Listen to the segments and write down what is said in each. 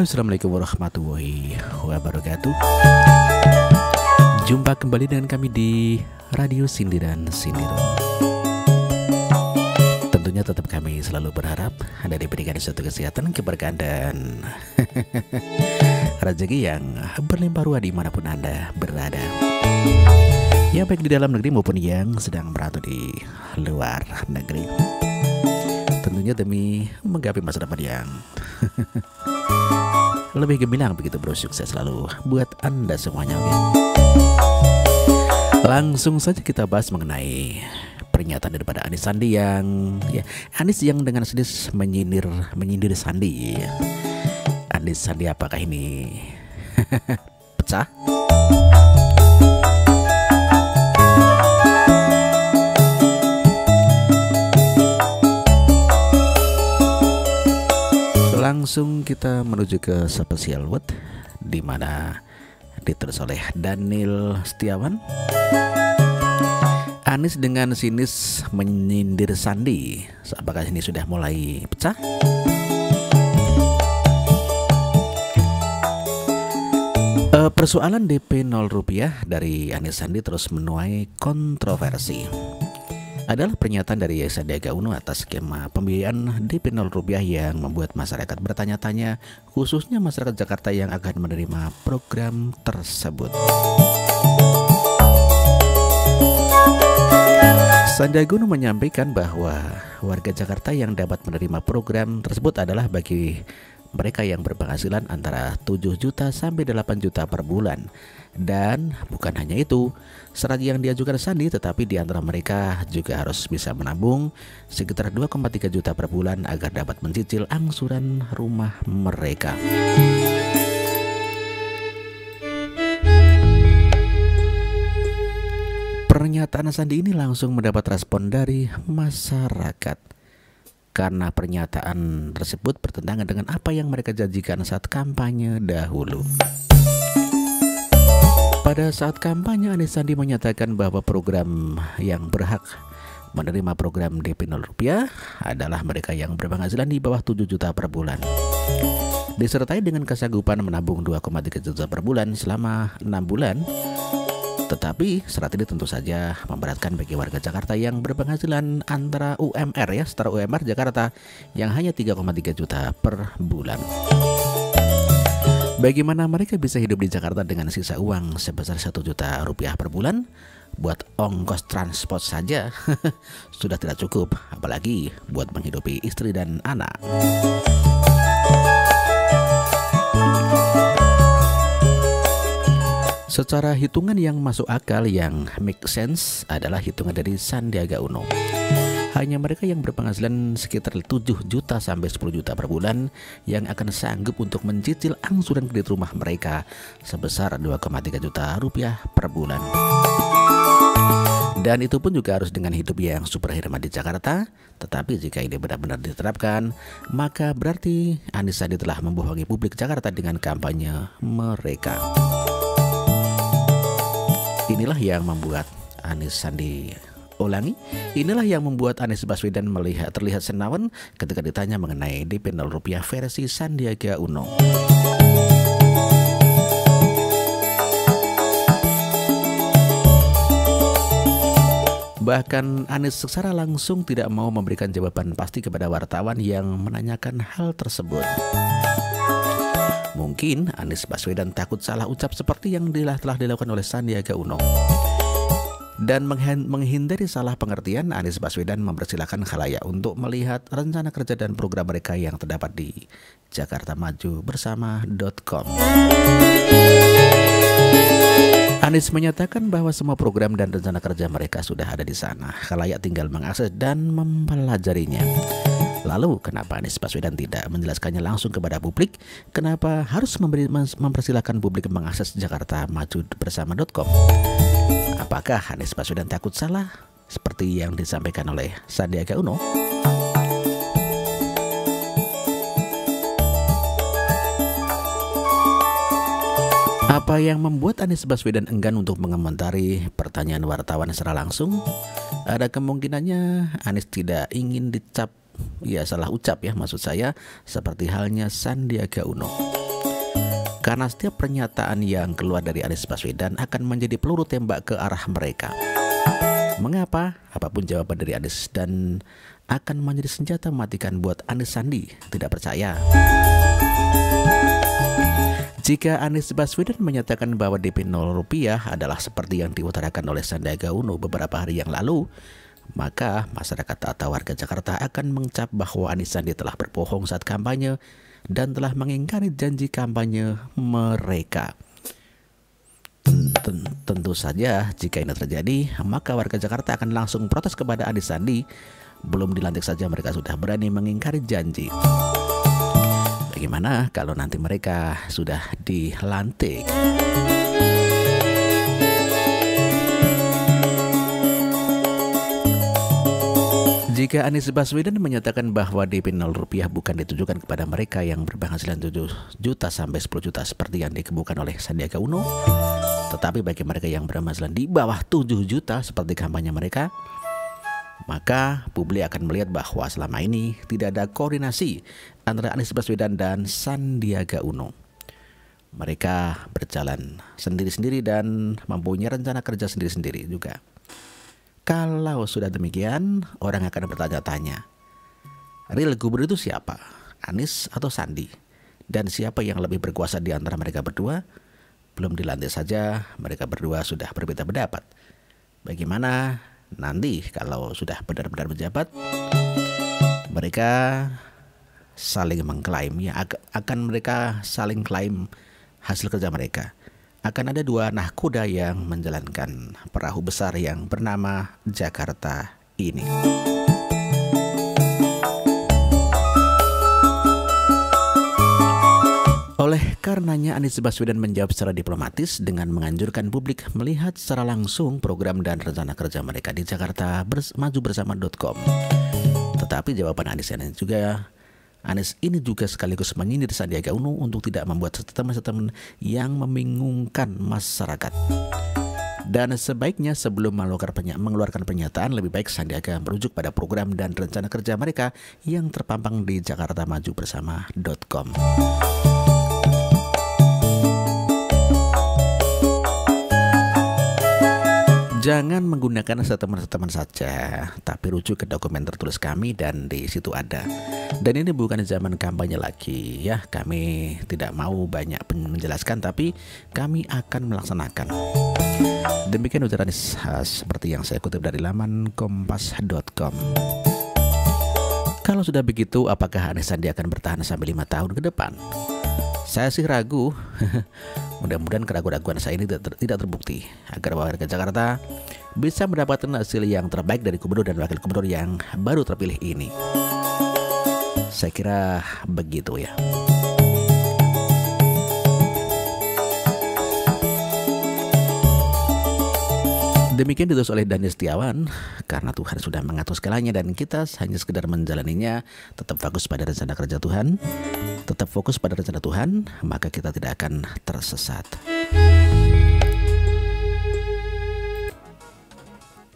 Halo, assalamualaikum warahmatullahi wabarakatuh. Jumpa kembali dengan kami di Radio Sindiran Sindiran. Tentunya tetap kami selalu berharap Anda diberikan suatu kesehatan, keberkahan dan rezeki yang berlimpah ruah dimanapun Anda berada. Ya, baik di dalam negeri maupun yang sedang merantau di luar negeri. Tentunya demi menggapai masa depan yang lebih gemilang begitu bro. Sukses selalu buat Anda semuanya. Oke. Langsung saja kita bahas mengenai pernyataan daripada Anies Sandi yang Anies yang dengan sedih menyindir Sandi. Anies Sandi apakah ini pecah? Langsung kita menuju ke Special Word, di mana ditulis oleh Daniel Setiawan. Anies dengan sinis menyindir Sandi. Apakah ini sudah mulai pecah? Persoalan DP 0 rupiah dari Anies Sandi terus menuai kontroversi. Adalah pernyataan dari Sandiaga Uno atas skema pembiayaan DP 0 rupiah yang membuat masyarakat bertanya-tanya, khususnya masyarakat Jakarta yang akan menerima program tersebut. Sandiaga Uno menyampaikan bahwa warga Jakarta yang dapat menerima program tersebut adalah bagi mereka yang berpenghasilan antara 7 juta sampai 8 juta per bulan. Dan bukan hanya itu, syarat yang diajukan Sandi, tetapi di antara mereka juga harus bisa menabung sekitar 2,3 juta per bulan agar dapat mencicil angsuran rumah mereka. Pernyataan Sandi ini langsung mendapat respon dari masyarakat, karena pernyataan tersebut bertentangan dengan apa yang mereka janjikan saat kampanye dahulu. Pada saat kampanye, Anies Sandi menyatakan bahwa program yang berhak menerima program DP 0 rupiah adalah mereka yang berpenghasilan di bawah 7 juta per bulan, disertai dengan kesanggupan menabung 2,3 juta per bulan selama 6 bulan. Tetapi syarat ini tentu saja memberatkan bagi warga Jakarta yang berpenghasilan antara UMR setara UMR Jakarta yang hanya 3,3 juta per bulan. Bagaimana mereka bisa hidup di Jakarta dengan sisa uang sebesar 1 juta rupiah per bulan? Buat ongkos transport saja sudah tidak cukup, apalagi buat menghidupi istri dan anak. Secara hitungan yang masuk akal, yang make sense adalah hitungan dari Sandiaga Uno. Hanya mereka yang berpenghasilan sekitar 7 juta sampai 10 juta per bulan yang akan sanggup untuk mencicil angsuran kredit rumah mereka sebesar 2,3 juta rupiah per bulan. Dan itu pun juga harus dengan hidup yang super hemat di Jakarta. Tetapi jika ini benar-benar diterapkan, maka berarti Anies Sandi telah membohongi publik Jakarta dengan kampanye mereka. Inilah yang membuat Anies Sandi Inilah yang membuat Anies Baswedan terlihat senawan ketika ditanya mengenai DP 0 rupiah versi Sandiaga Uno. Bahkan Anies secara langsung tidak mau memberikan jawaban pasti kepada wartawan yang menanyakan hal tersebut. Mungkin Anies Baswedan takut salah ucap seperti yang telah dilakukan oleh Sandiaga Uno. Dan menghindari salah pengertian, Anies Baswedan mempersilahkan khalayak untuk melihat rencana kerja dan program mereka yang terdapat di jakartamajubersama.com. Anies menyatakan bahwa semua program dan rencana kerja mereka sudah ada di sana. Khalayak tinggal mengakses dan mempelajarinya. Lalu kenapa Anies Baswedan tidak menjelaskannya langsung kepada publik? Kenapa harus mempersilahkan publik mengakses jakartamajubersama.com? Apakah Anies Baswedan takut salah seperti yang disampaikan oleh Sandiaga Uno? Apa yang membuat Anies Baswedan enggan untuk mengomentari pertanyaan wartawan secara langsung? Ada kemungkinannya Anies tidak ingin dicap, salah ucap maksud saya, seperti halnya Sandiaga Uno. karena setiap pernyataan yang keluar dari Anies Baswedan akan menjadi peluru tembak ke arah mereka. Mengapa? Apapun jawaban dari Anies dan akan menjadi senjata mematikan buat Anies Sandi. Tidak percaya? Jika Anies Baswedan menyatakan bahwa DP 0 rupiah adalah seperti yang diutarakan oleh Sandiaga Uno beberapa hari yang lalu, maka masyarakat atau warga Jakarta akan mengecap bahwa Anies Sandi telah berbohong saat kampanye dan telah mengingkari janji kampanye mereka. Tentu saja jika ini terjadi, maka warga Jakarta akan langsung protes kepada Anies Sandi. Belum dilantik saja mereka sudah berani mengingkari janji. Bagaimana kalau nanti mereka sudah dilantik? Jika Anies Baswedan menyatakan bahwa DP 0 rupiah bukan ditujukan kepada mereka yang berpenghasilan 7 juta sampai 10 juta seperti yang dikemukakan oleh Sandiaga Uno, tetapi bagi mereka yang berpenghasilan di bawah 7 juta seperti kampanye mereka, maka publik akan melihat bahwa selama ini tidak ada koordinasi antara Anies Baswedan dan Sandiaga Uno. Mereka berjalan sendiri-sendiri dan mempunyai rencana kerja sendiri-sendiri juga. Kalau sudah demikian, orang akan bertanya-tanya, real gubernur itu siapa? Anies atau Sandi? Dan siapa yang lebih berkuasa di antara mereka berdua? Belum dilantik saja, mereka berdua sudah berbeda pendapat. Bagaimana nanti kalau sudah benar-benar menjabat, mereka saling mengklaim, ya akan mereka saling klaim hasil kerja mereka. Akan ada dua nahkoda yang menjalankan perahu besar yang bernama Jakarta ini. Oleh karenanya Anies Baswedan menjawab secara diplomatis dengan menganjurkan publik melihat secara langsung program dan rencana kerja mereka di Jakarta majubersama.com. Tetapi jawaban Anies ini juga sekaligus menyindir Sandiaga Uno untuk tidak membuat statement-statement yang membingungkan masyarakat. Dan sebaiknya sebelum mengeluarkan pernyataan, lebih baik Sandiaga merujuk pada program dan rencana kerja mereka yang terpampang di jakartamajubersama.com. Jangan menggunakan statement-statement saja, tapi rujuk ke dokumen tertulis kami dan di situ ada. Dan ini bukan zaman kampanye lagi ya, kami tidak mau banyak menjelaskan, tapi kami akan melaksanakan. Demikian ujaran seperti yang saya kutip dari laman kompas.com. Kalau sudah begitu, apakah Anies Sandi akan bertahan sampai 5 tahun ke depan? Saya sih ragu. Mudah-mudahan keraguan-raguan saya ini tidak terbukti, agar warga Jakarta bisa mendapatkan hasil yang terbaik dari gubernur dan wakil gubernur yang baru terpilih ini. Saya kira begitu ya. Demikian ditulis oleh Daniel Setiawan. Karena Tuhan sudah mengatur segalanya dan kita hanya sekedar menjalaninya. Tetap fokus pada rencana kerja Tuhan. Tetap fokus pada rencana Tuhan, maka kita tidak akan tersesat.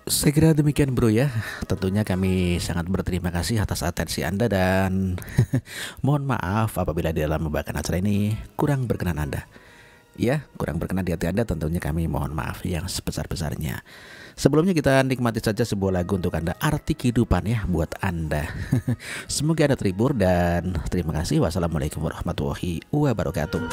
Saya kira demikian bro ya. Tentunya kami sangat berterima kasih atas atensi Anda dan mohon maaf apabila di dalam membawakan acara ini kurang berkenan Anda. Ya, kurang berkenan di hati Anda, tentunya kami mohon maaf yang sebesar-besarnya. Sebelumnya kita nikmati saja sebuah lagu untuk Anda, Arti Kehidupan ya buat Anda. Semoga Anda terhibur dan terima kasih. Wassalamualaikum warahmatullahi wabarakatuh.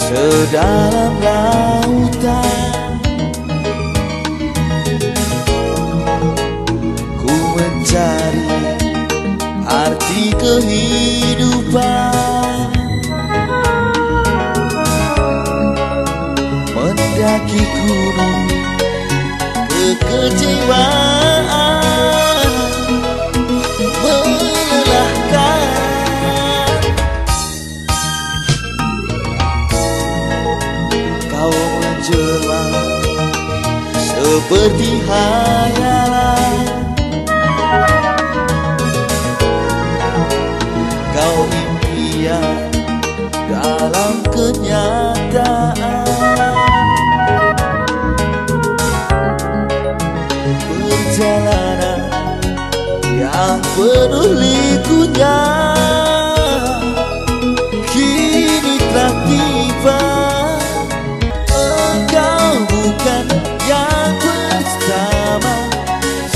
Sedalam lautan ku mencari arti kehidupan, mendaki gunung kekecewaan melelahkan. Seperti hayalan kau impian dalam kenyataan. perjalanan yang penuh likunya kini telah tiba. Engkau bukan yang pertama,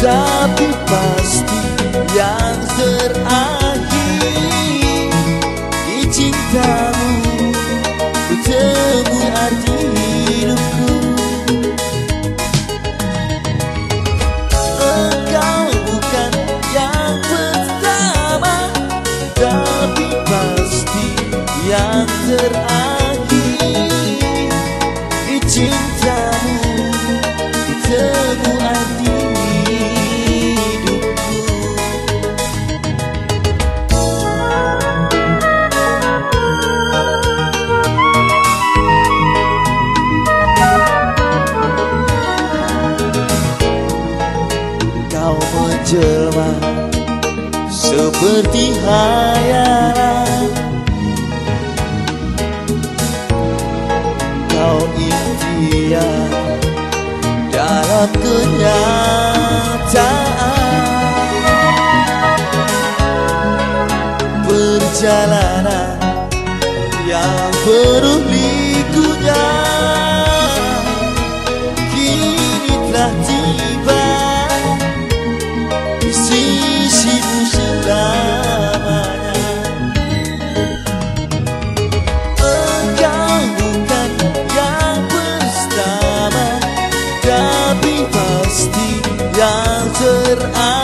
tapi pasti yang terakhir. Di cintamu kutemui arti hidupku. Engkau bukan yang pertama, tapi pasti yang terakhir. Di cintamu kutemui arti jelma seperti hayalan. Kau impian dalam kenyataan. Perjalanan yang penuh likunya kini telah tiba. Sisimu selamanya. Engkau bukan yang pertama, tapi pasti yang terakhir.